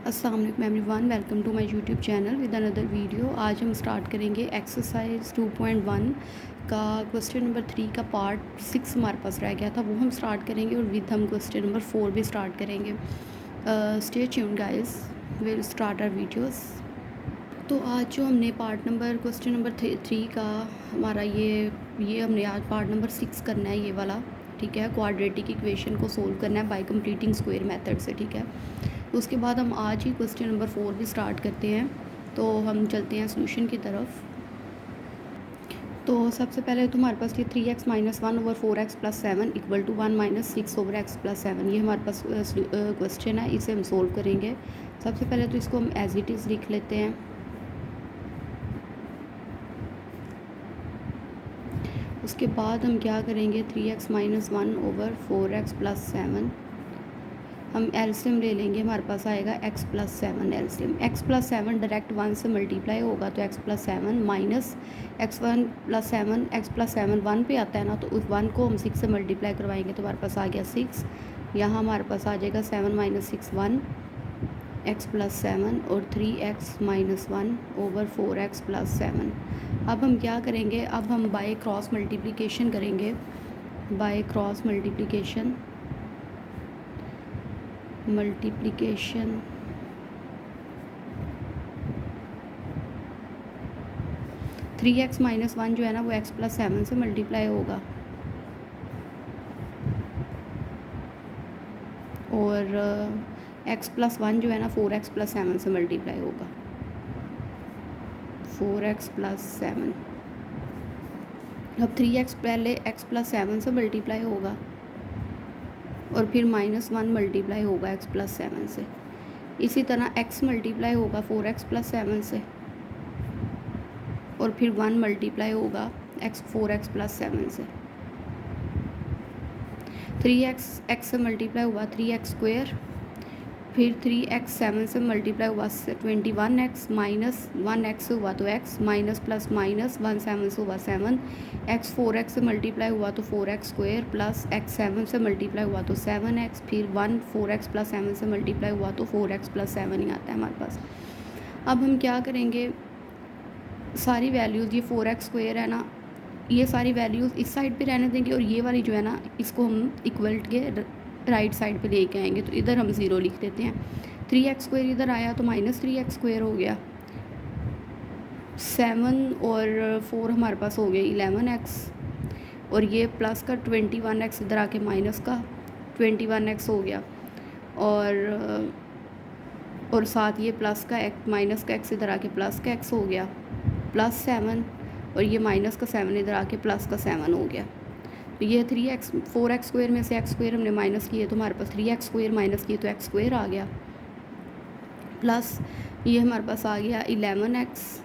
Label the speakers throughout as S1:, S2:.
S1: अस्सलाम वालेकुम everyone, welcome to my YouTube channel with another video. आज हम स्टार्ट करेंगे एक्सरसाइज 2.1 का क्वेश्चन नंबर 3 का पार्ट 6 हमारे पास रह गया था, वो हम स्टार्ट करेंगे और विद हम क्वेश्चन नंबर 4 भी स्टार्ट करेंगे। Stay tuned guys, will start our videos. तो आज जो हमने पार्ट नंबर क्वेश्चन नंबर 3 का हमारा ये हमने आज पार्ट नंबर 6 करना है, ये वाला, ठीक है। क्वाड्रेटिक इक्वेशन को सोल्व करना है बाय कंप्लीटिंग स्क्वायर मेथड से, ठीक है। उसके बाद हम आज ही क्वेश्चन नंबर 4 भी स्टार्ट करते हैं। तो हम चलते हैं सोल्यूशन की तरफ। तो सबसे पहले तो हमारे पास ये 3x - 1 over 4x + 7 equal to 1 - 6 over x + 7, ये हमारे पास क्वेश्चन है, इसे हम सोल्व करेंगे। सबसे पहले तो इसको हम एज इट इज़ लिख लेते हैं। उसके बाद हम क्या करेंगे, 3x - 1 ओवर 4x + 7 हम एलसीएम ले लेंगे, हमारे पास आएगा x + 7 एलसीएम। x + 7 डायरेक्ट 1 से मल्टीप्लाई होगा तो x + 7 माइनस x1 + 7, x + 7 1 पे आता है ना, तो उस 1 को हम 6 से मल्टीप्लाई करवाएंगे तो हमारे पास आ गया 6। यहाँ हमारे पास आ जाएगा 7 - 6 1 x + 7 और 3x - 1 ओवर 4x + 7। अब हम क्या करेंगे, अब हम बाय क्रॉस मल्टीप्लिकेशन करेंगे। बाय क्रॉस मल्टीप्लिकेशन 3x - 1 जो है ना वो x + 7 से मल्टीप्लाई होगा और x + 1 जो है ना 4x + 7 से मल्टीप्लाई होगा। 4x + 7, अब 3x पहले x + 7 से मल्टीप्लाई होगा और फिर -1 मल्टीप्लाई होगा x + 7 से। इसी तरह x मल्टीप्लाई होगा 4x + 7 से और फिर 1 मल्टीप्लाई होगा 4x + 7 से। 3x x से मल्टीप्लाई हुआ 3x², फिर 3x 7 से मल्टीप्लाई हुआ 21x, माइनस 1x हुआ तो x, माइनस प्लस माइनस 1 7 से हुआ 7, x 4x से मल्टीप्लाई हुआ तो 4x² प्लस x 7 से मल्टीप्लाई हुआ तो 7x, फिर 1 4x + 7 से मल्टीप्लाई हुआ तो 4x + 7 ही आता है हमारे पास। अब हम क्या करेंगे, सारी वैल्यूज़, ये 4x² है ना, ये सारी वैल्यूज़ इस साइड पे रहने देंगे और ये वाली जो है ना इसको हम इक्वल के राइट साइड पे लेके आएंगे। तो इधर हम 0 लिख देते हैं। 3x² इधर आया तो -3x² हो गया। 7 और 4 हमारे पास हो गए 11x और ये प्लस का 21x इधर आके माइनस का 21x हो गया और साथ ये प्लस का माइनस का x इधर आके प्लस का x हो गया, +7 और ये माइनस का 7 इधर आके प्लस का 7 हो गया। तो ये 4x² में से x² हमने माइनस किए तो हमारे पास 3x² माइनस किए तो x² आ गया, प्लस ये हमारे पास आ गया 11x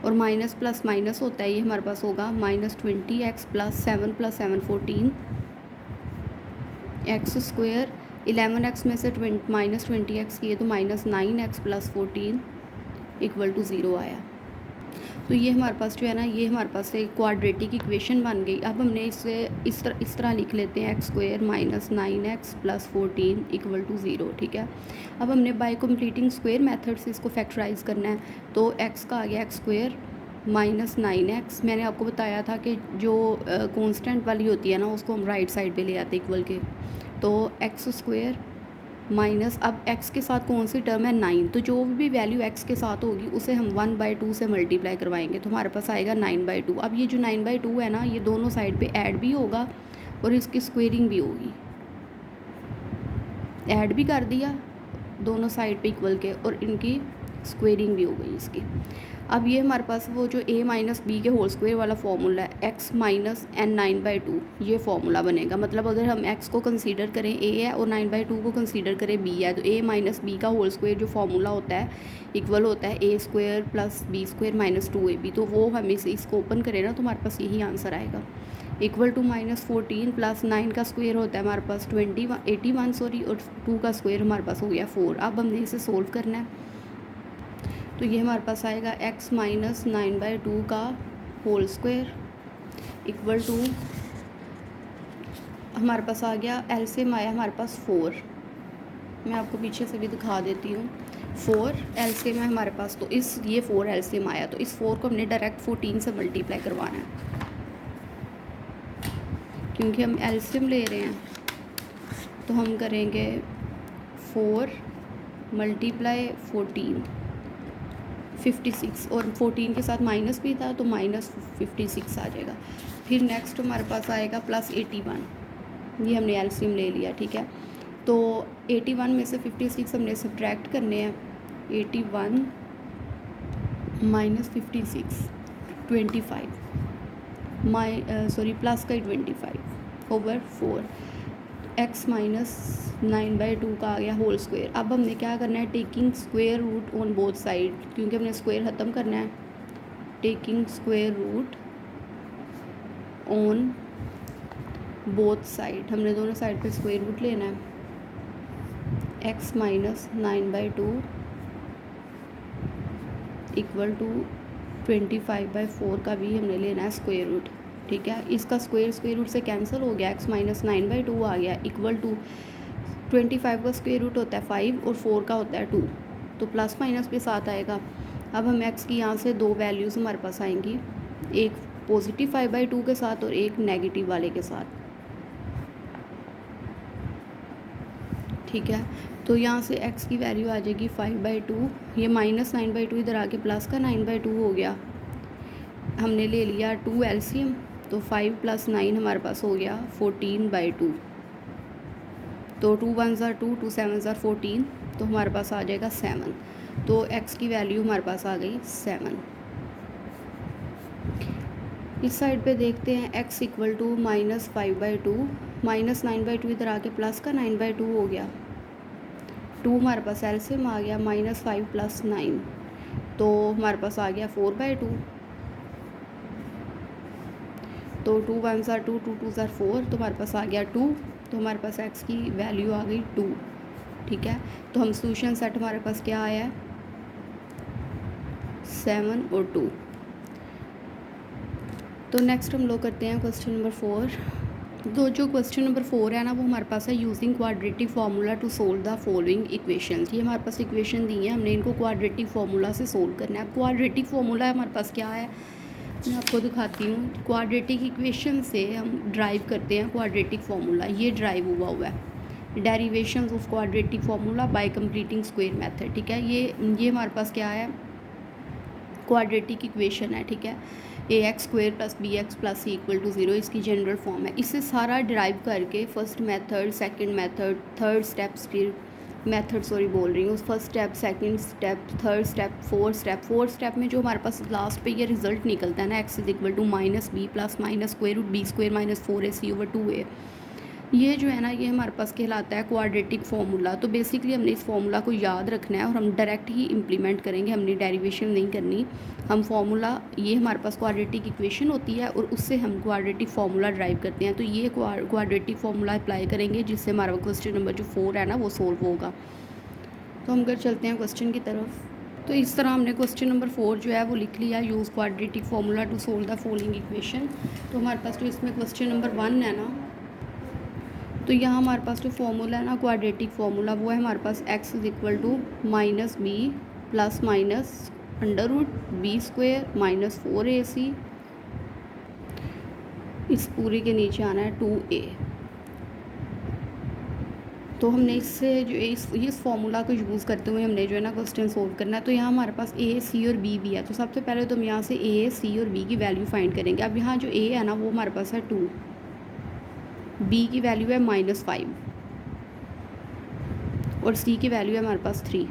S1: और माइनस प्लस माइनस होता है, ये हमारे पास होगा -20x प्लस 7 + 7 14 x²। 11x में से -20x किए तो -9x प्लस 14 इक्वल टू 0 आया। तो ये हमारे पास जो है ना, ये हमारे पास एक क्वाड्रेटिक इक्वेशन बन गई। अब हमने इसे इस तरह लिख लेते हैं, x² - 9x plus 14 equal to 0, ठीक है। अब हमने बाय कंप्लीटिंग स्क्वायर मेथड से इसको फैक्टराइज करना है। तो x का आ गया x² - 9x। मैंने आपको बताया था कि जो कांस्टेंट वाली होती है ना उसको हम राइट साइड पे ले आते इक्वल के। तो x² माइनस, अब x के साथ कौन सी टर्म है 9, तो जो भी वैल्यू x के साथ होगी उसे हम 1/2 से मल्टीप्लाई करवाएंगे तो हमारे पास आएगा 9/2। अब ये जो 9/2 है ना, ये दोनों साइड पे ऐड भी होगा और इसकी स्क्वेयरिंग भी होगी। ऐड भी कर दिया दोनों साइड पे इक्वल के और इनकी स्क्वेयरिंग भी हो गई इसकी। अब ये हमारे पास वो जो a - b के होल स्क्वायर वाला फॉर्मूला है, x - n 9/2, ये फॉर्मूला बनेगा। मतलब अगर हम x को कंसीडर करें a है और 9/2 को कंसीडर करें b है, तो a - b का होल स्क्वायर जो फॉर्मूला होता है इक्वल होता है a² + b² - 2ab। तो वो हम इसको ओपन करें ना तो हमारे पास यही आंसर आएगा, इक्वल टू -14 प्लस 9 का स्क्वायर होता है हमारे पास 81 सॉरी, और 2 का स्क्वायर हमारे पास हो गया 4। अब हमने इसे सोल्व करना है। तो ये हमारे पास आएगा x - 9/2 का होल स्क्वायर इक्वल टू, हमारे पास आ गया एलसीएम आया हमारे पास 4। मैं आपको पीछे से भी दिखा देती हूँ। 4 एलसीएम है हमारे पास, तो ये 4 एलसीएम आया, तो इस 4 को हमने डायरेक्ट 14 से मल्टीप्लाई करवाना है, क्योंकि हम एलसीएम ले रहे हैं। तो हम करेंगे 4 मल्टीप्लाई 14, 56, और 14 के साथ माइनस भी था तो -56 आ जाएगा। फिर नेक्स्ट हमारे पास आएगा +81, ये हमने एलसीएम ले लिया, ठीक है। तो 81 में से 56 हमने सब्ट्रैक्ट करने हैं। 81 - 56 25, प्लस का 25 ओवर 4, x - 9/2 का आ गया होल स्क्वायर। अब हमने क्या करना है, taking square root on both side, क्योंकि हमने स्क्वायर ख़त्म करना है। Taking square root on both side, हमने दोनों साइड पे स्क्वायर रूट लेना है। x - 9/2 इक्वल टू 25/4 का भी हमने लेना है स्क्वायर रूट, ठीक है। इसका स्क्वायर रूट से कैंसिल हो गया, x - 9/2 आ गया इक्वल टू 25 का स्क्वायर रूट होता है 5 और 4 का होता है 2, तो प्लस माइनस भी साथ आएगा। अब हम x की यहाँ से दो वैल्यूज़ हमारे पास आएंगी, एक पॉजिटिव 5/2 के साथ और एक नेगेटिव वाले के साथ, ठीक है। तो यहाँ से x की वैल्यू आ जाएगी 5/2, ये -9/2 इधर आके प्लस का 9/2 हो गया। हमने ले लिया 2 एलसीएम, तो 5 + 9 हमारे पास हो गया 14/2, तो 2 1 ज़ा 2, 2 7 ज़ा 14, तो हमारे पास आ जाएगा 7। तो x की वैल्यू हमारे पास आ गई 7। इस साइड पे देखते हैं x = -5/2, -9/2 इधर आके प्लस का 9/2 हो गया। 2 हमारे पास एलसीएम आ गया, -5 + 9, तो हमारे पास आ गया 4/2। तो 2 1 ज़ा 2, 2 2 ज़ा 4, तो हमारे पास आ गया 2, तो हमारे पास x की वैल्यू आ गई 2, ठीक है। तो हम सोल्यूशन सेट हमारे पास क्या आया है, 7 और 2। तो नेक्स्ट हम लोग करते हैं क्वेश्चन नंबर 4। तो जो क्वेश्चन नंबर 4 है ना, वो हमारे पास है using quadratic formula to solve the following equation. ये हमारे पास इक्वेशन दी है, हमने इनको क्वाड्रेटिक फार्मूला से सोल्व करना है। क्वाड्रेटिक फार्मूला हमारे पास क्या है, मैं आपको दिखाती हूँ। क्वाड्रेटिक इक्वेशन से हम ड्राइव करते हैं क्वाड्रेटिक फार्मूला, ये ड्राइव हुआ है derivations of quadratic formula by completing square method, ठीक है। ये हमारे पास क्या है, क्वाड्रेटिक इक्वेशन है, ठीक है। ax² + bx + c = 0 इसकी जनरल फॉर्म है। इससे सारा डिराइव करके first method, second method, third steps, फिर मेथड बोल रही हूँ, first step, second step, third step, fourth step में जो हमारे पास लास्ट पे ये रिजल्ट निकलता है ना, x = -b + -√b² - 4ac/2a, ये जो है ना, ये हमारे पास कहलाता है क्वाड्रेटिक फार्मूला। तो बेसिकली हमने इस फार्मूला को याद रखना है और हम डायरेक्ट ही इम्प्लीमेंट करेंगे, हमने डेरिवेशन नहीं करनी। हम फार्मूला, ये हमारे पास क्वाड्रेटिक इक्वेशन होती है और उससे हम क्वाड्रेटिक फार्मूला ड्राइव करते हैं। तो ये क्वाड्रेटिक फार्मूला अप्लाई करेंगे, जिससे हमारा क्वेश्चन नंबर जो 4 है ना, वो सोल्व होगा। तो हम कर चलते हैं क्वेश्चन की तरफ। तो इस तरह हमने क्वेश्चन नंबर 4 जो है वो लिख लिया, use quadratic formula to solve the following equation. तो हमारे पास जो इसमें क्वेश्चन नंबर 1 है ना, तो यहाँ हमारे पास जो फार्मूला है ना क्वाड्रेटिक फार्मूला, वो है हमारे पास x = -b ± √b² - 4ac, इस पूरे के नीचे आना है 2a। तो हमने इससे जो इस फार्मूला को यूज़ करते हुए हमने जो है ना क्वेश्चन सोल्व करना है। तो यहाँ हमारे पास a, c और b भी है। तो सबसे पहले तो हम यहाँ से a, c और b की वैल्यू फाइंड करेंगे। अब यहाँ जो a है ना, वो हमारे पास है 2, b की वैल्यू है -5 और c की वैल्यू है हमारे पास 3,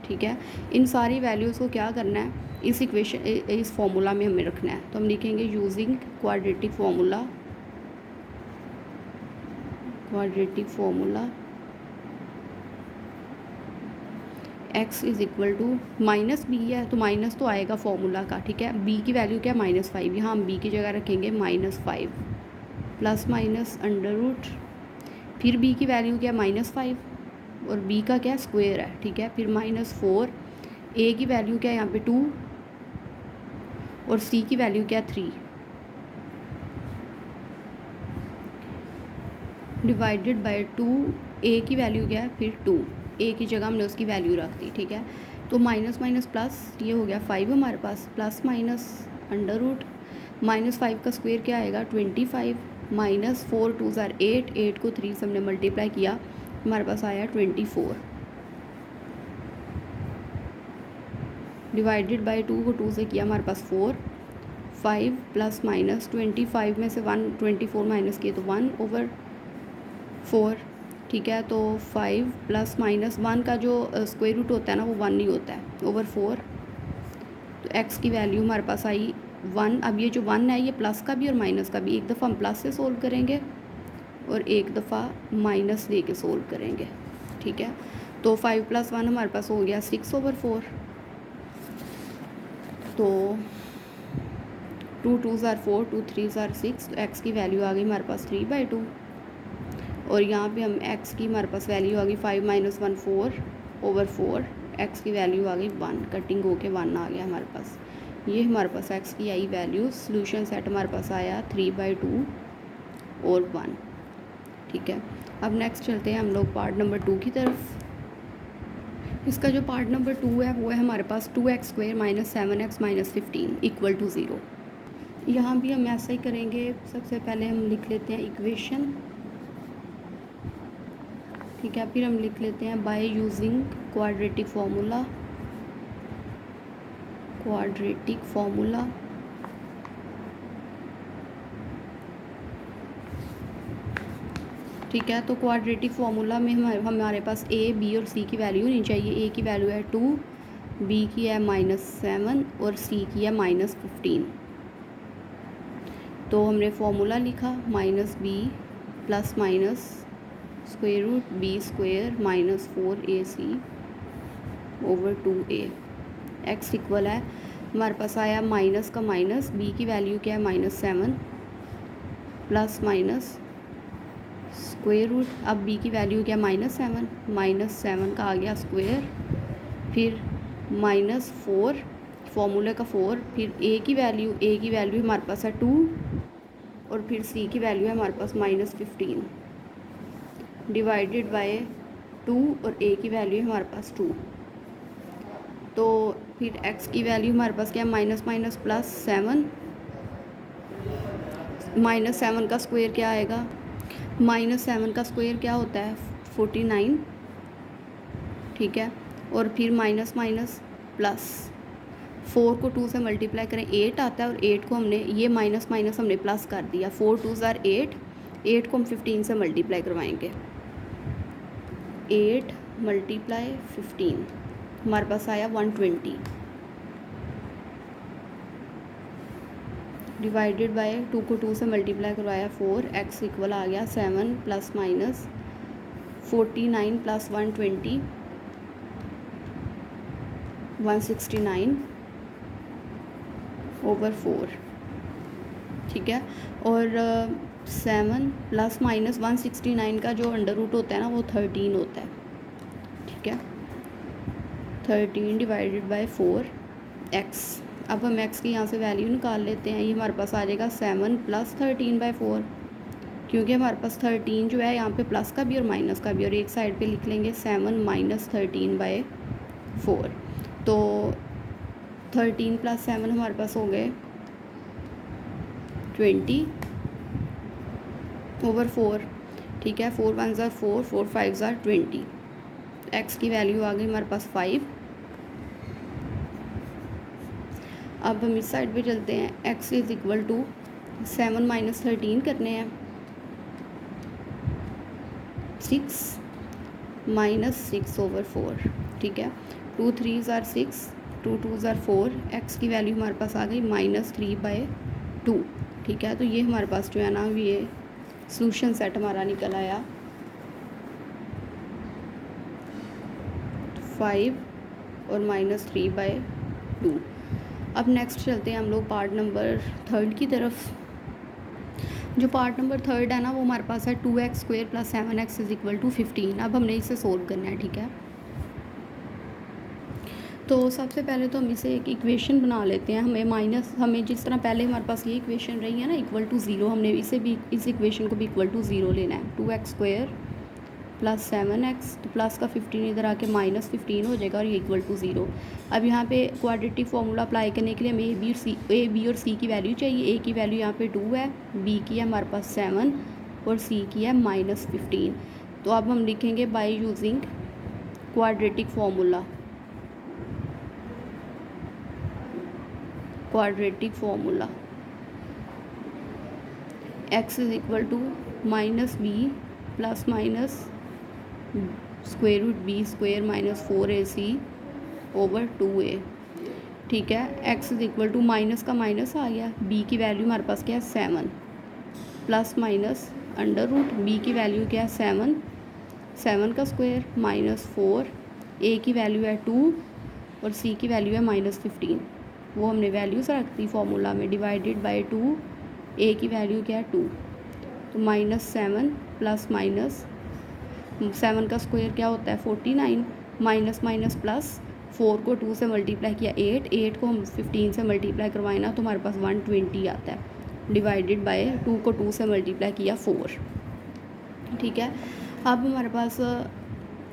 S1: ठीक है। इन सारी वैल्यूज़ को क्या करना है, इस फार्मूला में हमें रखना है। तो हम लिखेंगे using quadratic formula x = -b है, तो माइनस तो आएगा फार्मूला का, ठीक है। b की वैल्यू क्या है, -5, यहाँ हम b की जगह रखेंगे -5 ±√, फिर b की वैल्यू क्या है, -5 और b का क्या स्क्वायर है, ठीक है। फिर -4, a की वैल्यू क्या है यहाँ पे 2 और c की वैल्यू क्या है 3, डिवाइडेड बाय 2 ए की वैल्यू क्या है, फिर 2, ए की जगह हमने उसकी वैल्यू रख दी, ठीक है। तो माइनस माइनस प्लस, ये हो गया 5 हमारे पास, प्लस माइनस अंडर रूट, -5 का स्क्वायर क्या आएगा 25, माइनस 4 2 ज़ार 8, 8 को 3 से हमने मल्टीप्लाई किया, हमारे पास आया 24, डिवाइडेड बाई 2 को 2 से किया हमारे पास 4, 5 प्लस माइनस 25 में से 1 24 माइनस किए तो 1/4, ठीक है। तो 5 प्लस माइनस 1 का जो स्क्वायर रूट होता है ना वो 1 नहीं होता है, /4। तो x की वैल्यू हमारे पास आई 1। अब ये जो 1 है ये प्लस का भी और माइनस का भी, एक दफ़ा हम प्लस से सोल्व करेंगे और एक दफ़ा माइनस दे के सोल्व करेंगे, ठीक है। तो 5 + 1 हमारे पास हो गया 6/4, तो 2 2 ज़ार 4, 2 3 ज़ार 6, तो x की वैल्यू आ गई हमारे पास 3/2। और यहाँ पे हम x की हमारे पास वैल्यू आ गई 5 - 1 4/4, x की वैल्यू आ गई 1, कटिंग होके 1 आ गया हमारे पास। ये हमारे पास x की आई वैल्यू, सोल्यूशन सेट हमारे पास आया 3/2 और 1, ठीक है। अब नेक्स्ट चलते हैं हम लोग पार्ट नंबर 2 की तरफ। इसका जो पार्ट नंबर 2 है वो है हमारे पास 2x² - 7x - 15 = 0। यहाँ भी हम ऐसा ही करेंगे, सबसे पहले हम लिख लेते हैं इक्वेशन, ठीक है। फिर हम लिख लेते हैं बाय यूजिंग क्वाड्रेटिक फार्मूला, ठीक है। तो क्वाड्रेटिक फार्मूला में हमारे पास a, b और c की वैल्यू नहीं चाहिए। a की वैल्यू है 2, b की है -7 और c की है -15। तो हमने फार्मूला लिखा -b plus minus square root b² - 4ac / 2a, x equal है हमारे पास आया माइनस का माइनस, b की वैल्यू क्या है -7 प्लस माइनस स्क्वायर रूट, अब b की वैल्यू क्या है -7 का आ गया स्क्वायर, फिर -4 फॉर्मूले का 4, फिर a की वैल्यू हमारे पास है 2 और फिर c की वैल्यू है हमारे पास -15 डिवाइडेड बाय 2 और a की वैल्यू है हमारे पास 2। तो फिर x की वैल्यू हमारे पास क्या है माइनस माइनस प्लस 7, -7 का स्क्वायर क्या आएगा, -7 का स्क्वायर क्या होता है 49, ठीक है। और फिर माइनस माइनस प्लस, 4 को 2 से मल्टीप्लाई करें 8 आता है और 8 को हमने ये माइनस माइनस हमने प्लस कर दिया, 4 2 ज़ार 8, 8 को हम 15 से मल्टीप्लाई करवाएंगे, 8 × 15 हमारे पास आया 120 डिवाइडेड बाय 2 को 2 से मल्टीप्लाई करवाया 4, x इक्वल आ गया 7 ± 49 + 120 169 / 4, ठीक है। और 7 ± 169 का जो अंडर रूट होता है ना वो 13 होता है, ठीक है। 13 डिवाइडेड बाय 4x, अब हम x की यहाँ से वैल्यू निकाल लेते हैं, ये हमारे पास आ जाएगा 7 + 13/4, क्योंकि हमारे पास 13 जो है यहाँ पे प्लस का भी और माइनस का भी, और एक साइड पे लिख लेंगे 7 - 13/4। तो 13 + 7 हमारे पास हो गए 20 / 4, ठीक है। 4 1 ज़ार 4, 4 5 ज़ार 20, x की वैल्यू आ गई हमारे पास 5। अब हम इस साइड पे चलते हैं, x = 7 - 13 करने हैं, 6 - 6/4, ठीक है। 2 3 ज़ार 6, 2 2 ज़ार 4, x की वैल्यू हमारे पास आ गई -3/2, ठीक है। तो ये हमारे पास जो है ना ये सोल्यूशन सेट हमारा निकल आया 5 और -3/2। अब नेक्स्ट चलते हैं हम लोग पार्ट नंबर 3 की तरफ। जो पार्ट नंबर 3 है ना वो हमारे पास है 2x² + 7x = 15। अब हमने इसे सोल्व करना है, ठीक है। तो सबसे पहले तो हम इसे एक इक्वेशन बना लेते हैं, हमें जिस तरह पहले हमारे पास ये इक्वेशन रही है ना = 0, हमने इसे भी इस इक्वेशन को भी = 0 लेना है। 2x² प्लस 7x, तो प्लस का 15 इधर आके माइनस 15 हो जाएगा और ये इक्वल टू 0। अब यहाँ पे क्वाड्रेटिक फार्मूला अप्लाई करने के लिए हमें ए बी और सी की वैल्यू चाहिए। ए की वैल्यू यहाँ पे 2 है, बी की है हमारे पास 7 और सी की है माइनस 15। तो अब हम लिखेंगे by using quadratic formula, x is equal to minus b plus minus square root b square minus 4ac over 2a। ठीक है, x is equal to minus का माइनस आ गया, b की वैल्यू हमारे पास क्या है 7 plus minus under root b की वैल्यू क्या है 7 का स्क्वायर माइनस 4, a की वैल्यू है 2 और c की वैल्यू है माइनस 15। वो हमने वैल्यूज रख दी फॉर्मूला में, डिवाइडेड बाय 2, a की वैल्यू क्या है 2, तो माइनस 7 प्लस माइनस 7 का स्क्वायर क्या होता है 49, माइनस माइनस प्लस 4 को 2 से मल्टीप्लाई किया 8 को हम 15 से मल्टीप्लाई करवाए ना तो हमारे पास 120 आता है, डिवाइडेड बाय 2 को 2 से मल्टीप्लाई किया 4। ठीक है, अब हमारे पास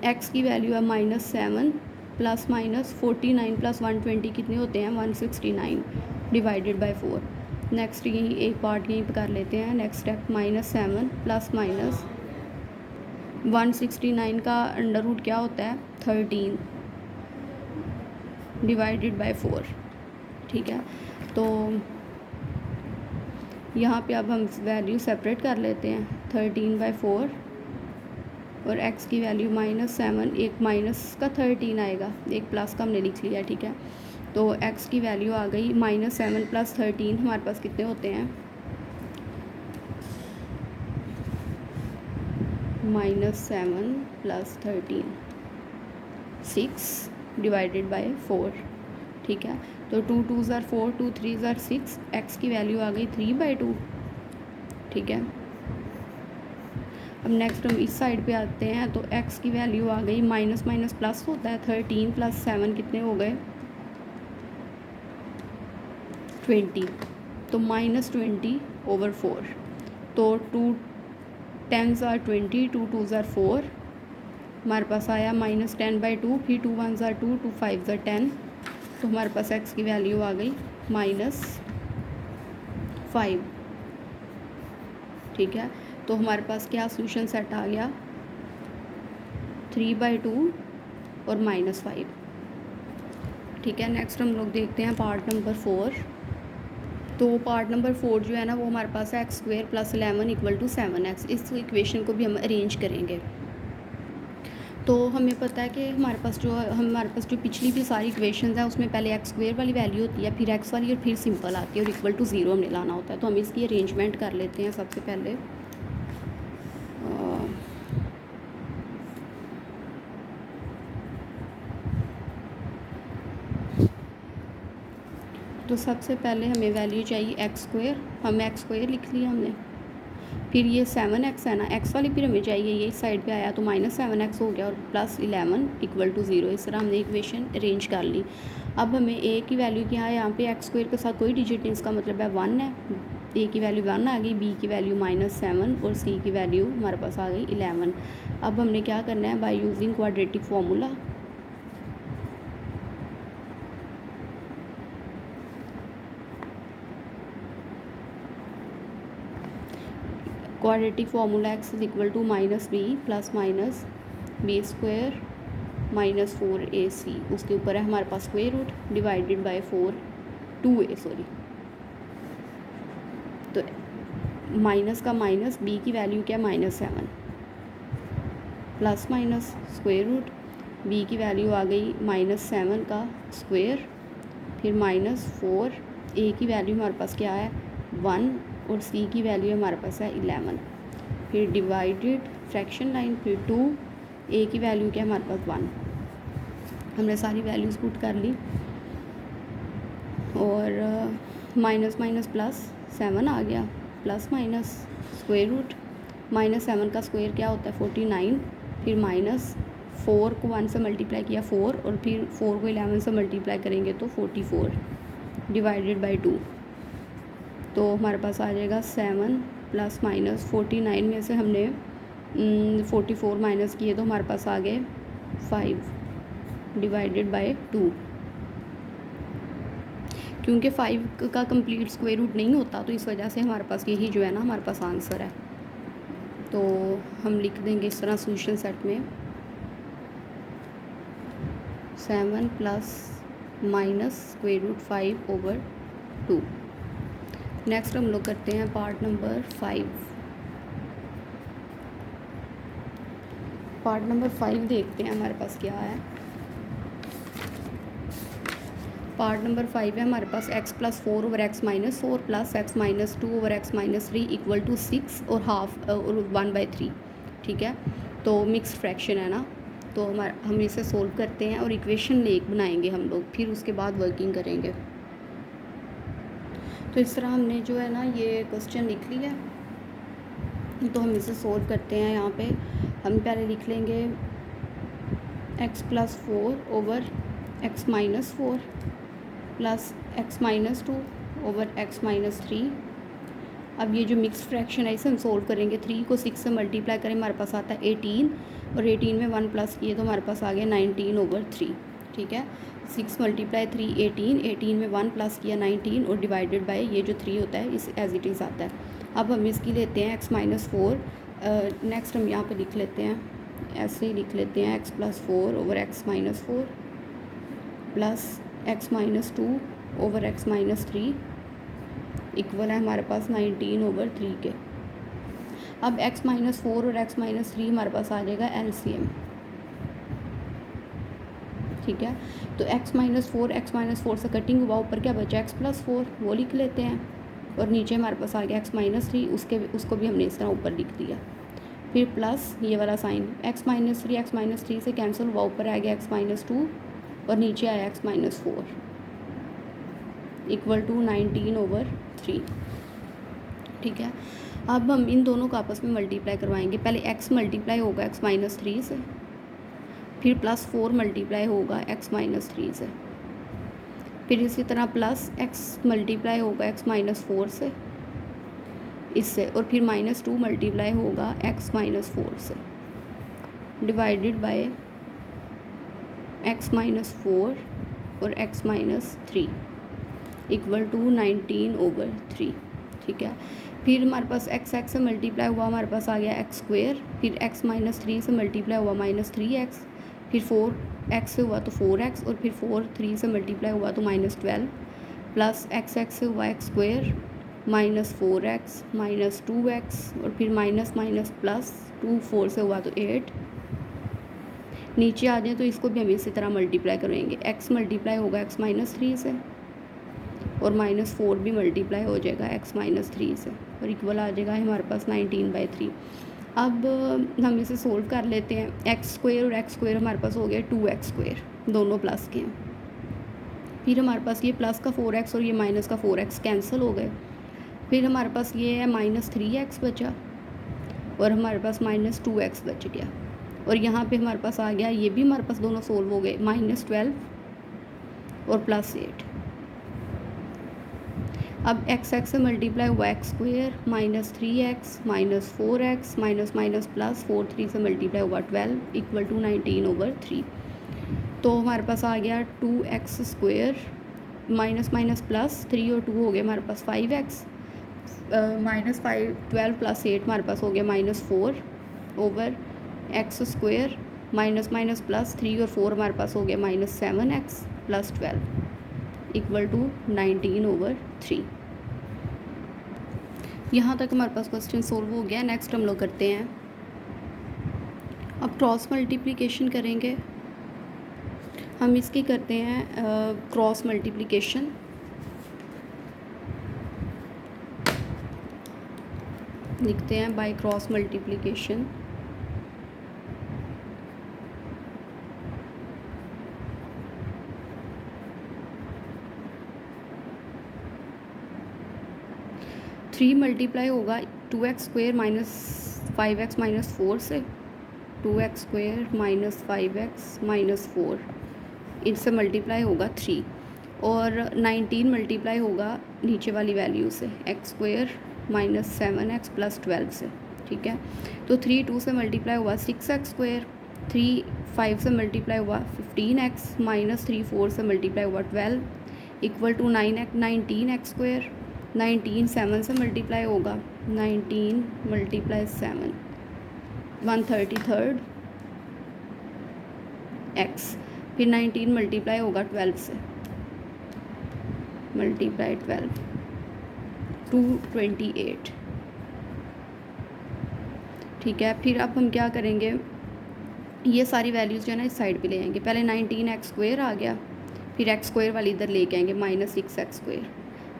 S1: x की वैल्यू है -7 प्लस माइनस 49 प्लस 120 कितने होते हैं 169 डिवाइडेड बाय 4। नेक्स्ट यही एक पार्ट यहीं पर कर लेते हैं। नेक्स्ट स्टेप -7 प्लस माइनस 169 का अंडर रूट क्या होता है 13 डिवाइडेड बाय 4। ठीक है, तो यहाँ पे अब हम वैल्यू सेपरेट कर लेते हैं 13/4 और x की वैल्यू -7, एक माइनस का 13 आएगा, एक प्लस का हमने लिख लिया। ठीक है, तो x की वैल्यू आ गई -7 प्लस 13 हमारे पास कितने होते हैं -7 प्लस 13 6 डिवाइडेड बाय 4। ठीक है, तो 2 2s are 4, 2 3s are 6, x की वैल्यू आ गई 3/2। ठीक है, अब नेक्स्ट हम इस साइड पे आते हैं तो x की वैल्यू आ गई माइनस माइनस प्लस होता है 13 प्लस 7 कितने हो गए 20, तो -20/4। तो 2 10s are 20, 2 2s are 4, हमारे पास आया -10/2, फिर 2 1s are 2, 2 5s are 10, तो हमारे पास x की वैल्यू आ गई -5। ठीक है, तो हमारे पास क्या सोल्यूशन सेट आ गया 3/2 और -5। ठीक है, नेक्स्ट हम लोग देखते हैं पार्ट नंबर 4। तो पार्ट नंबर 4 जो है ना वो हमारे पास है x² + 11 = 7x। इस इक्वेशन को भी हम अरेंज करेंगे। तो हमें पता है कि हमारे पास जो पिछली भी सारी इक्वेशंस हैं उसमें पहले x² वाली वैल्यू होती है, फिर x वाली और फिर सिंपल आती है और इक्वल टू 0 हमने लाना होता है। तो हम इसकी अरेंजमेंट कर लेते हैं सबसे पहले। तो सबसे पहले हमें वैल्यू चाहिए x², हम x² लिख लिया हमने, फिर ये 7x है ना, x वाली फिर हमें चाहिए, ये इस साइड पे आया तो -7x हो गया और +11 = 0। इस तरह हमने इक्वेशन अरेंज कर ली। अब हमें a की वैल्यू क्या है, यहाँ पे x² के साथ कोई डिजिट नहीं, इसका मतलब है 1 है, a की वैल्यू 1 आ गई, b की वैल्यू -7 और c की वैल्यू हमारे पास आ गई 11। अब हमने क्या करना है, by using quadratic formula, quadratic formula x is equal to -b plus minus b² minus 4ac, उसके ऊपर है हमारे पास square root divided by 2a sorry. तो माइनस का माइनस, b की वैल्यू क्या -7 plus minus square root, b की वैल्यू आ गई -7 का स्क्वायर, फिर -4, a की वैल्यू हमारे पास क्या है 1 और c की वैल्यू हमारे पास है 11, फिर डिवाइडेड फ्रैक्शन लाइन, फिर 2, a की वैल्यू क्या है हमारे पास 1। हमने सारी वैल्यूज़ पुट कर ली और माइनस माइनस प्लस 7 आ गया, प्लस माइनस स्क्वायर रूट, -7 का स्क्वायर क्या होता है 49, फिर -4 को 1 से मल्टीप्लाई किया 4 और फिर 4 को 11 से मल्टीप्लाई करेंगे तो 44 डिवाइडेड बाय 2, तो हमारे पास आ जाएगा 7 + -49 में से हमने 44 माइनस किए तो हमारे पास आ गए 5 डिवाइडेड बाय 2। क्योंकि 5 का कंप्लीट स्क्वायर रूट नहीं होता तो इस वजह से हमारे पास यही जो है ना हमारे पास आंसर है। तो हम लिख देंगे इस तरह सोल्यूशन सेट में 7 plus minus square root 5/2। Next हम लोग करते हैं पार्ट नंबर 5। पार्ट नंबर 5 देखते हैं हमारे पास क्या है। पार्ट नंबर 5 है हमारे पास x + 4/x - 4 plus x - 2/x - 3 = 6 और हाफ और 1/3। ठीक है, तो मिक्स फ्रैक्शन है ना, तो हम इसे सोल्व करते हैं और इक्वेशन एक बनाएंगे हम लोग, फिर उसके बाद वर्किंग करेंगे। तो इस तरह हमने जो है ना ये क्वेश्चन लिख लिया, तो हम इसे सोल्व करते हैं। यहाँ पे हम पहले लिख लेंगे x + 4/x - 4 plus x - 2/x - 3। अब ये जो मिक्स फ्रैक्शन है इसे हम सोल्व करेंगे। 3 को 6 से मल्टीप्लाई करें हमारे पास आता है 18 और 18 में 1 प्लस किए तो हमारे पास आ गया 19/3। ठीक है, 6 × 3 18, 18 में 1 प्लस किया 19 और डिवाइडेड बाय ये जो 3 होता है इस एज इट इज़ आता है। अब हम इसकी लेते हैं x - 4। नेक्स्ट हम यहाँ पे लिख लेते हैं, ऐसे ही लिख लेते हैं x + 4/x - 4 plus x - 2/x - 3 equal है हमारे पास 19/3 के। अब x - 4 और x - 3 हमारे पास आ जाएगा LCM। ठीक है, तो x - 4 x - 4 से कटिंग हुआ, ऊपर क्या बचा x + 4 वो लिख लेते हैं और नीचे हमारे पास आ गया x - 3, उसको भी हमने इस तरह ऊपर लिख दिया। फिर प्लस ये वाला साइन x - 3 से कैंसिल हुआ, ऊपर आ गया x - 2 और नीचे आया x - 4 = 19/3। ठीक है, अब हम इन दोनों को आपस में मल्टीप्लाई करवाएंगे। पहले x मल्टीप्लाई होगा x - 3 से, फिर प्लस 4 मल्टीप्लाई होगा x - 3 से, फिर इसी तरह प्लस x मल्टीप्लाई होगा x - 4 से इससे, और फिर -2 मल्टीप्लाई होगा x - 4 से डिवाइडेड बाय x - 4 और x - 3 = 19/3। ठीक है, फिर हमारे पास x से मल्टीप्लाई हुआ, हमारे पास आ गया x², फिर x - 3 से मल्टीप्लाई हुआ -3x, फिर 4x से हुआ तो 4x, और फिर 3 से मल्टीप्लाई हुआ तो -12 प्लस x से हुआ x² -4x -2x, और फिर माइनस माइनस प्लस 2 4 से हुआ तो 8। नीचे आ जाए तो इसको भी हम इसी तरह मल्टीप्लाई करेंगे। x मल्टीप्लाई होगा x - 3 से और -4 भी मल्टीप्लाई हो जाएगा x - 3 से और इक्वल आ जाएगा हमारे पास 19/3। अब हम इसे सोल्व कर लेते हैं। x² और x² हमारे पास हो गया 2x², दोनों प्लस के हैं। फिर हमारे पास ये प्लस का 4x और ये माइनस का 4x कैंसिल हो गए। फिर हमारे पास ये है -3x बचा और हमारे पास -2x बच गया, और यहाँ पे हमारे पास आ गया, ये भी हमारे पास दोनों सोल्व हो गए, -12 और +8। अब x से मल्टीप्लाई हुआ x² -3x -4x minus minus plus 4 3 से मल्टीप्लाई हुआ 12 = 19/3। तो हमारे पास आ गया 2x² माइनस माइनस प्लस 3 और 2 हो गए हमारे पास 5x -5 12 + 8 हमारे पास हो गया -4/x² माइनस माइनस प्लस 3 और 4 हमारे पास हो गया -7x + 12 = 19/3। यहाँ तक हमारे पास क्वेश्चन सोल्व हो गया। नेक्स्ट हम लोग करते हैं, अब क्रॉस मल्टीप्लिकेशन करेंगे। हम इसकी करते हैं क्रॉस मल्टीप्लिकेशन। लिखते हैं by cross multiplication. Three multiply होगा 2x² - 5x - 4 से, 2x² - 5x - 4 इनसे मल्टीप्लाई होगा 3, और 19 मल्टीप्लाई होगा नीचे वाली वैल्यू से x² - 7x + 12 से। ठीक है। तो 3 2 से मल्टीप्लाई हुआ 6x², 3 5 से मल्टीप्लाई हुआ 15x, माइनस 3 4 से मल्टीप्लाई हुआ 12 इक्वल टू 19x², 19 7 से मल्टीप्लाई होगा 19 मल्टीप्लाई 7 133 x, फिर 19 मल्टीप्लाई होगा 12 से, मल्टीप्लाई 12 228, ठीक है। फिर अब हम क्या करेंगे, ये सारी वैल्यूज़ जो है ना इस साइड पे ले आएंगे। पहले 19x² आ गया, फिर x² वाली इधर लेके आएंगे -6x²,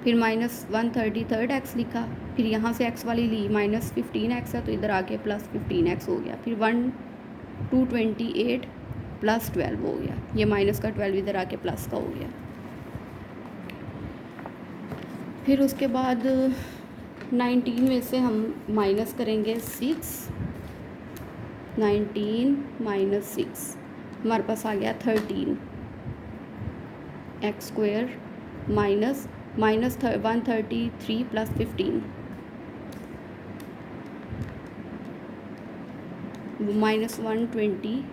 S1: फिर -133x लिखा, फिर यहाँ से x वाली ली -15x है तो इधर आके +15x हो गया, फिर 228 + 12 हो गया, ये माइनस का 12 इधर आके प्लस का हो गया। फिर उसके बाद 19 में से हम माइनस करेंगे 6, 19 - 6 हमारे पास आ गया 13 x² माइनस -133 + 15 -120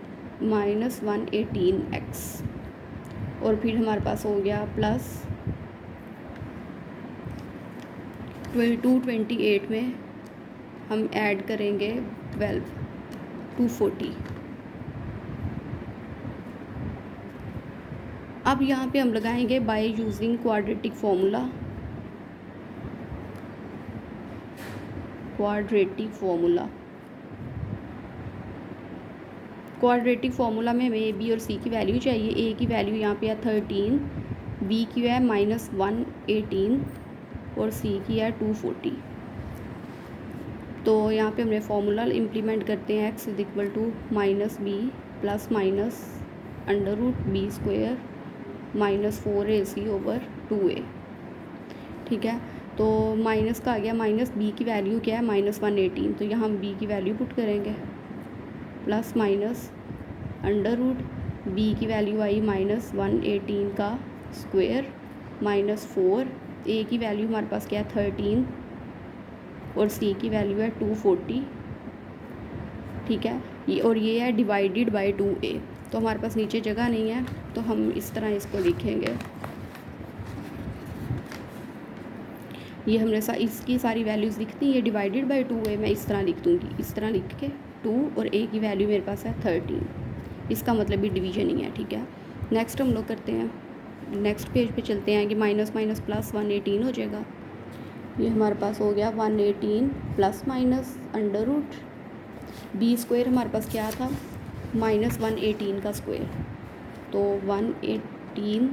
S1: -118x, और फिर हमारे पास हो गया प्लस 228 में हम ऐड करेंगे 12 240। अब यहाँ पे हम लगाएंगे bye using quadratic formula. Quadratic formula में हमें ए बी और सी की वैल्यू चाहिए। ए की वैल्यू यहाँ पे है 13, बी की है -118 और सी की है 240। तो यहाँ पे हमने फार्मूला इम्प्लीमेंट करते हैं, x = -b ± √b² -4ac/2a, ठीक है। तो माइनस का आ गया, माइनस बी की वैल्यू क्या है -118, तो यहाँ हम बी की वैल्यू पुट करेंगे, प्लस माइनस √b की वैल्यू आई -118 का स्क्वायर -4, ए की वैल्यू हमारे पास क्या है 13 और सी की वैल्यू है 240, ठीक है। ये और ये है डिवाइडेड बाय 2a, तो हमारे पास नीचे जगह नहीं है तो हम इस तरह इसको लिखेंगे। ये हमने इसकी सारी वैल्यूज़ लिखती, ये डिवाइडेड बाय 2a मैं इस तरह लिख दूँगी, इस तरह लिख के 2 और a की वैल्यू मेरे पास है 13, इसका मतलब भी डिवीजन ही है, ठीक है। नेक्स्ट हम लोग करते हैं, नेक्स्ट पेज पे चलते हैं कि माइनस माइनस प्लस 118 हो जाएगा। ये हमारे पास हो गया 118 प्लस माइनस √b² हमारे पास क्या था -118 का स्क्वायर, तो 118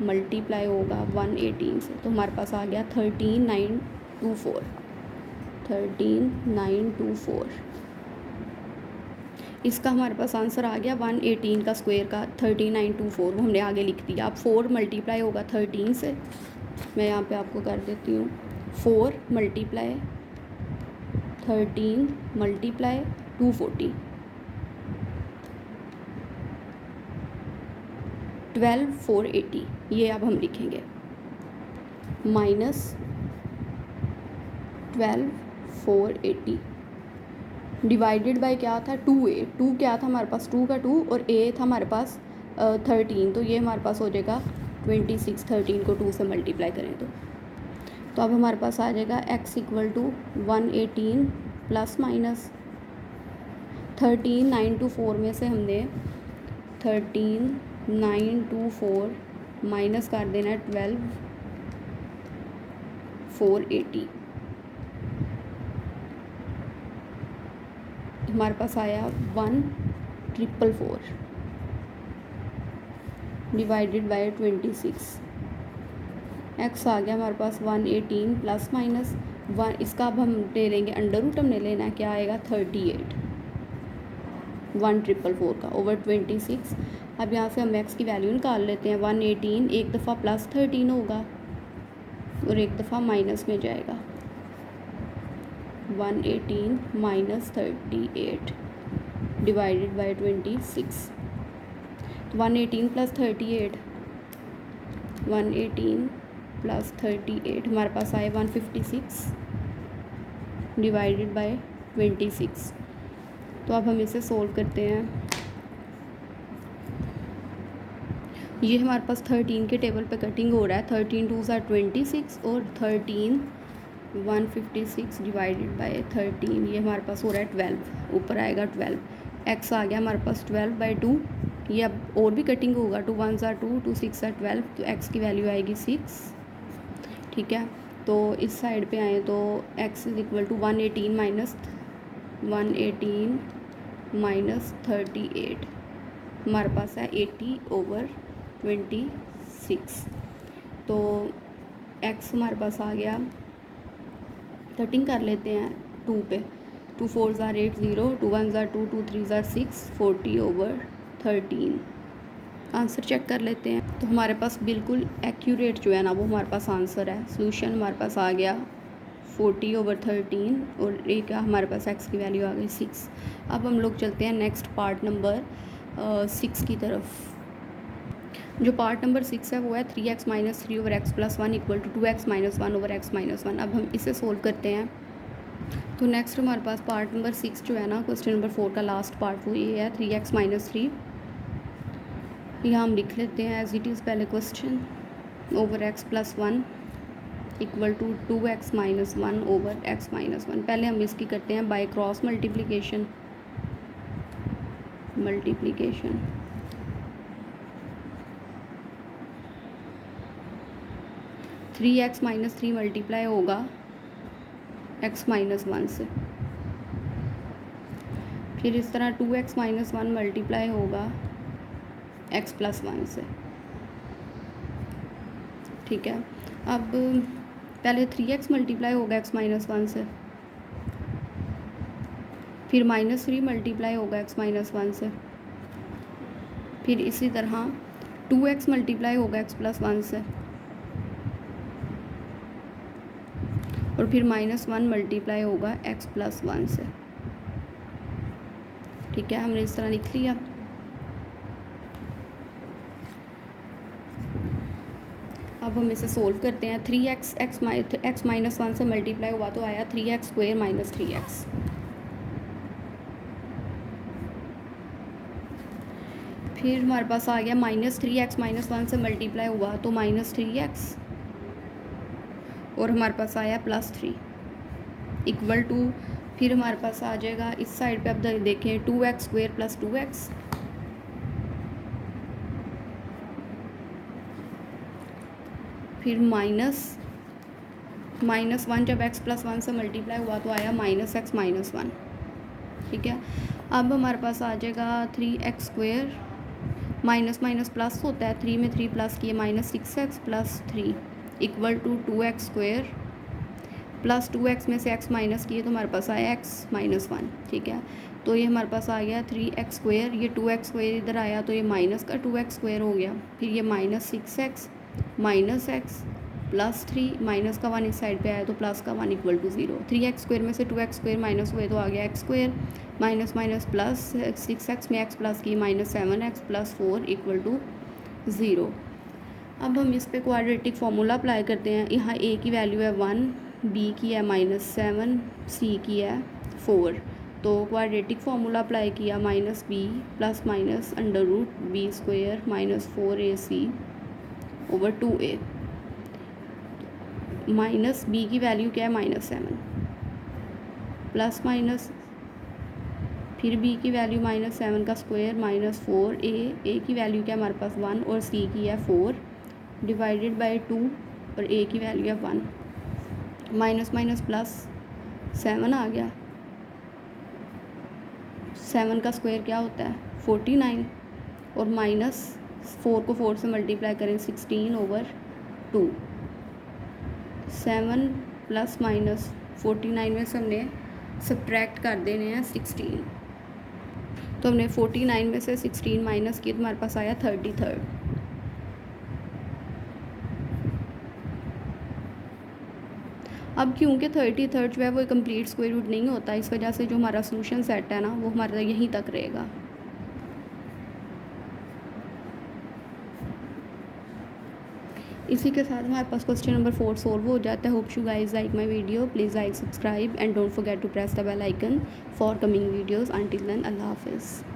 S1: मल्टीप्लाई होगा 118 से, तो हमारे पास आ गया 13924। इसका हमारे पास आंसर आ गया 118 का स्क्वायर का 3924, वो हमने आगे लिख दिया। अब 4 मल्टीप्लाई होगा 13 से, मैं यहाँ पे आपको कर देती हूँ, 4 मल्टीप्लाई 13 मल्टीप्लाई 240, 12480, ये अब हम लिखेंगे -12480 डिवाइडेड बाय क्या था 2a, 2 क्या था हमारे पास 2 का 2 और a था हमारे पास 13, तो ये हमारे पास हो जाएगा 26, 13 को 2 से मल्टीप्लाई करें तो अब हमारे पास आ जाएगा x = 118 प्लस माइनस 13924 में से हमने 13924 माइनस कर देना है 12480, हमारे पास आया 1444 डिवाइडेड बाय 26, x आ गया हमारे पास 118 प्लस माइनस 1, इसका अब हम ले लेंगे √ हमने लेना है, क्या आएगा 38, 1444 का ओवर 26। अब यहाँ से हम x की वैल्यू निकाल लेते हैं, 118 एक दफ़ा प्लस 13 होगा और एक दफ़ा माइनस में जाएगा, 118 - 38 डिवाइडेड बाय 26, 118 + 38, 118 + 38 हमारे पास आए 156 डिवाइडेड बाय 26। तो अब हम इसे सोल्व करते हैं। ये हमारे पास 13 के टेबल पे कटिंग हो रहा है। 13 2 ज़ा 26 और 13 156 डिवाइडेड बाय 13, ये हमारे पास हो रहा है 12, ऊपर आएगा 12। एक्स आ गया हमारे पास 12/2। ये अब और भी कटिंग होगा, 2 1 ज़ा 2, 2 6 ज़ा 12, तो एक्स की वैल्यू आएगी 6। ठीक है, तो इस साइड पे आए तो x is equal to 118 minus 38, हमारे पास है 80/26। तो एक्स हमारे पास आ गया, 13 कर लेते हैं 2 पे, 2 4 ज़ार 8 0, 2 1 ज़ार 2, 2 3 ज़ार 6, 40/13। आंसर चेक कर लेते हैं। तो हमारे पास बिल्कुल एक्यूरेट जो है ना वो हमारे पास आंसर है। सोल्यूशन हमारे पास आ गया 40/13 और एक हमारे पास एक्स की वैल्यू आ गई 6। अब हम लोग चलते हैं नेक्स्ट पार्ट नंबर 6 की तरफ। जो पार्ट नंबर 6 है वो है 3x - 3 over x + 1 equal to 2x - 1 over x - 1। अब हम इसे सोल्व करते हैं। तो नेक्स्ट हमारे पास पार्ट नंबर 6 जो है ना, क्वेश्चन नंबर 4 का लास्ट पार्ट वो ये है 3x - 3। यहाँ हम लिख लेते हैं एज इट इज़ पहले question, over x + 1 equal to 2x - 1 over x - 1। पहले हम इसकी करते हैं by cross multiplication. 3x - 3 multiply होगा x - 1 से, फिर इस तरह 2x - 1 मल्टीप्लाई होगा x + 1 से। ठीक है, अब पहले 3x मल्टीप्लाई होगा x - 1 से, फिर -3 मल्टीप्लाई होगा x - 1 से, फिर इसी तरह 2x मल्टीप्लाई होगा x + 1 से, और फिर -1 मल्टीप्लाई होगा x + 1 से। ठीक है, हमने इस तरह लिख लिया। अब हम इसे सोल्व करते हैं। 3x x - 1 से मल्टीप्लाई हुआ तो आया 3x² - 3x। फिर हमारे पास आ गया -3x - 1 से मल्टीप्लाई हुआ तो -3x, और हमारे पास आया +3 इक्वल टू, फिर हमारे पास आ जाएगा इस साइड पे, अब देखें 2x² + 2x, फिर -1 जब x + 1 से मल्टीप्लाई हुआ तो आया -x - 1। ठीक है, अब हमारे पास आ जाएगा 3x², माइनस प्लस होता है, 3 में 3 प्लस किए -6x + 3 equal to 2x² + 2x में से x माइनस किए तो हमारे पास आया x - 1। ठीक है, तो ये हमारे पास आ गया 3x², ये 2x² इधर आया तो ये माइनस का 2x² हो गया, फिर ये -6x -x +3 माइनस का 1 इस साइड पे आया तो प्लस का 1 इक्वल टू 0। 3x² में से 2x² माइनस हुए तो आ गया x² माइनस प्लस 6x में x प्लस की -7x + 4 इक्वल टू 0। अब हम इस पे क्वाड्रेटिक फार्मूला अप्लाई करते हैं। यहाँ a की वैल्यू है 1, b की है -7, c की है 4। तो क्वाड्रेटिक फार्मूला अप्लाई किया -b + √b² - 4ac over 2a। -b की वैल्यू क्या है -7, प्लस माइनस, फिर b की वैल्यू -7 का स्क्वायर -4a की वैल्यू क्या है हमारे पास 1 और c की है 4 डिवाइडेड बाय 2 और a की वैल्यू है 1, माइनस प्लस 7 आ गया। 7 का स्क्वायर क्या होता है 49, और -4 को 4 से मल्टीप्लाई करें 16/2। 7 + -49 में से हमने सब्ट्रैक्ट कर देने हैं 16, तो हमने 49 में से 16 माइनस किए तो हमारे पास आया 33। अब क्योंकि 33 जो है वो कंप्लीट स्क्वायर रूट नहीं होता, इस वजह से जो हमारा सोल्यूशन सेट है ना वो हमारा यहीं तक रहेगा। इसी के साथ हमारे पास क्वेश्चन नंबर 4 सोल्व हो जाता है। Hope you guys like my video, please like, subscribe and don't forget to press the bell icon for coming videos. Until then, अल्लाह हाफिज़।